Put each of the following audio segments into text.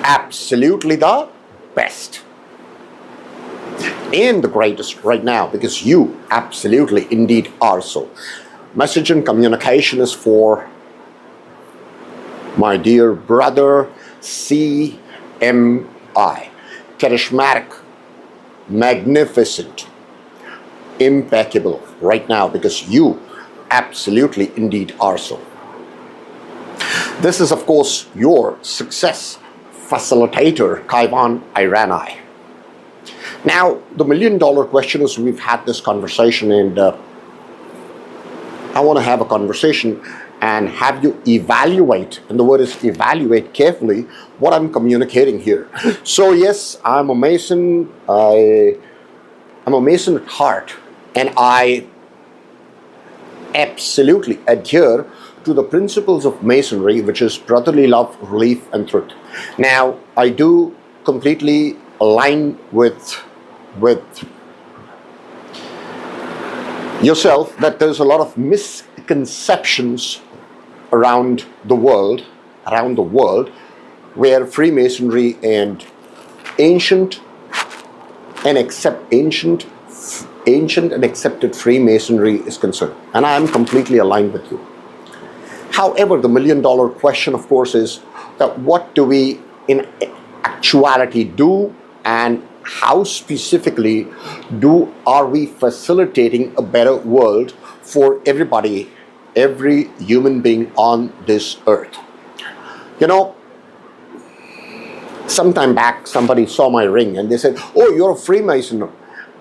absolutely the best and the greatest right now, because you absolutely indeed are so. Message and communication is for my dear brother CMI. Charismatic, magnificent, impeccable right now, because you absolutely indeed are so. This is, of course, your success facilitator, Kaivan Irani. Now, the $1,000,000 question is, we've had this conversation, and I want to have a conversation and have you evaluate, and the word is evaluate carefully, what I'm communicating here. So yes, I'm a Mason. I'm a Mason at heart, and I absolutely adhere to the principles of Masonry, which is brotherly love, relief, and truth. Now, I do completely align with yourself that there's a lot of misconceptions around the world, where Freemasonry and ancient and accepted Freemasonry is concerned, and I am completely aligned with you. However, the $1,000,000 question, of course, is that what do we in actuality do, and how specifically are we facilitating a better world for everybody, every human being on this earth? You know, sometime back somebody saw my ring and they said, "Oh, you're a Freemason,"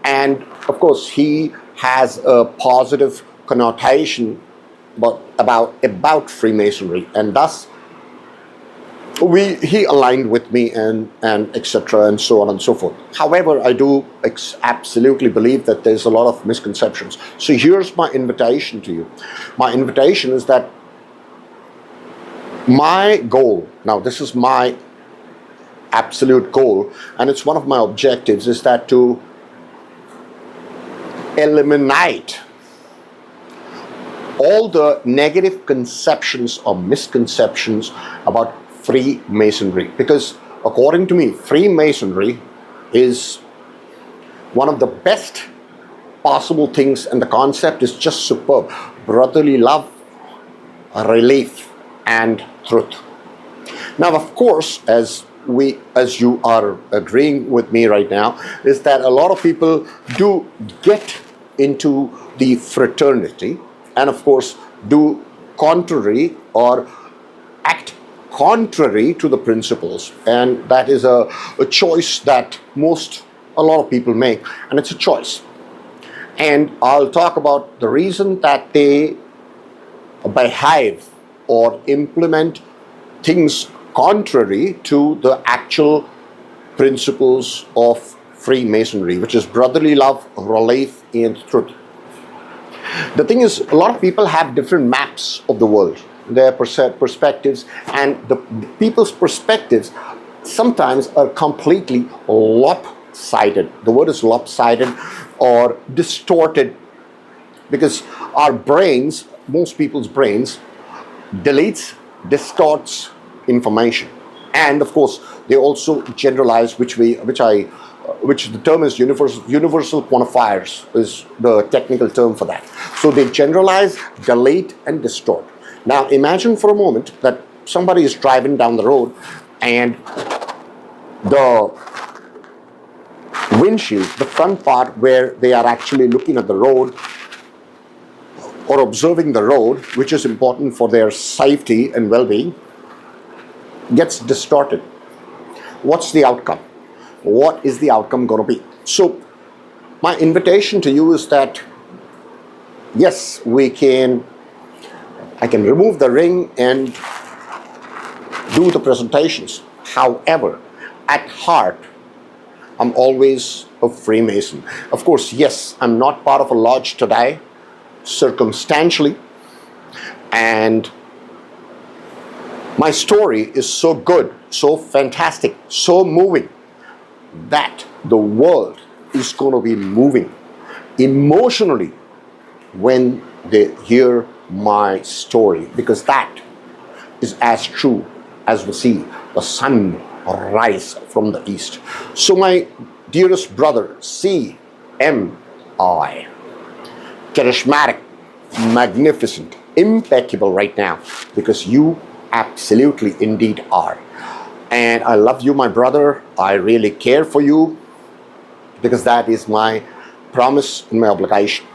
and of course he has a positive connotation about Freemasonry, and thus he aligned with me, and etc., and so on and so forth. However, I do absolutely believe that there's a lot of misconceptions. So here's my invitation to you. My invitation is that my goal, now this is my absolute goal, and it's one of my objectives, is that to eliminate all the negative conceptions or misconceptions about Freemasonry. Because according to me, Freemasonry is one of the best possible things, and the concept is just superb. Brotherly love, relief, and truth. Now, of course, as you are agreeing with me right now, is that a lot of people do get into the fraternity, and of course do contrary or act contrary to the principles, and that is a choice that a lot of people make, and it's a choice. And I'll talk about the reason that they behave or implement things contrary to the actual principles of Freemasonry, which is brotherly love, relief, and truth. The thing is, a lot of people have different maps of the world, their perspectives, and the people's perspectives sometimes are completely lopsided. The word is lopsided or distorted, because our brains, most people's brains, distorts information, and of course they also generalize, which the term is universal quantifiers is the technical term for that. So they generalize, delete, and distort. Now imagine for a moment that somebody is driving down the road, and the windshield, the front part where they are actually looking at the road or observing the road, which is important for their safety and well-being, gets distorted. What's the outcome? What is the outcome going to be? So my invitation to you is that, yes, I can remove the ring and do the presentations. However, at heart, I'm always a Freemason. Of course, yes, I'm not part of a lodge today, circumstantially, and my story is so good, so fantastic, so moving, that the world is going to be moving emotionally when they hear my story, because that is as true as we see the sun rise from the east. So my dearest brother, CMI, charismatic, magnificent, impeccable right now, because you absolutely indeed are. And I love you, my brother. I really care for you, because that is my promise and my obligation.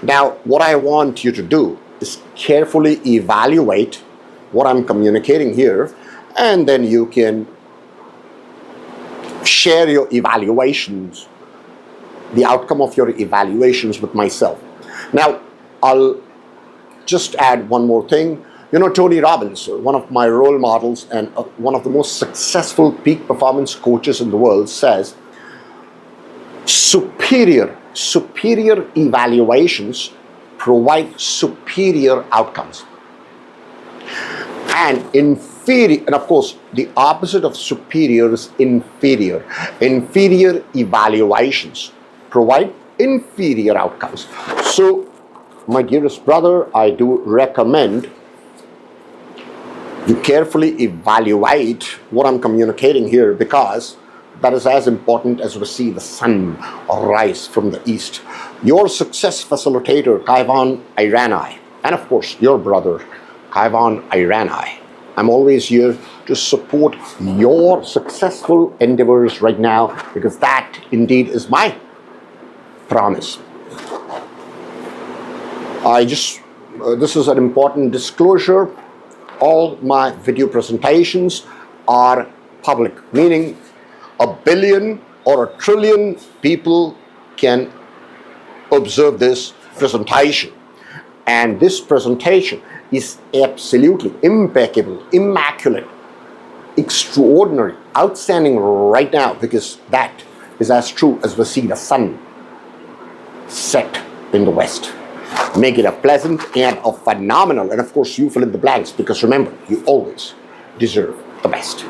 Now, what I want you to do is carefully evaluate what I'm communicating here, and then you can share your evaluations, the outcome of your evaluations with myself. Now, I'll just add one more thing. You know, Tony Robbins, one of my role models and one of the most successful peak performance coaches in the world, says superior evaluations provide superior outcomes. And inferior, and of course, the opposite of superior is inferior. Inferior evaluations provide inferior outcomes. So, my dearest brother, I do recommend you carefully evaluate what I'm communicating here, because that is as important as we see the sun rise from the east. Your success facilitator, Kaivan Irani, and of course, your brother, Kaivan Irani. I'm always here to support your successful endeavors right now, because that indeed is my promise. This is an important disclosure. All my video presentations are public, meaning 1 billion or 1 trillion people can observe this presentation. And this presentation is absolutely impeccable, immaculate, extraordinary, outstanding right now, because that is as true as we see the sun set in the west. Make it a pleasant and a phenomenal, and of course you fill in the blanks, because remember, you always deserve the best.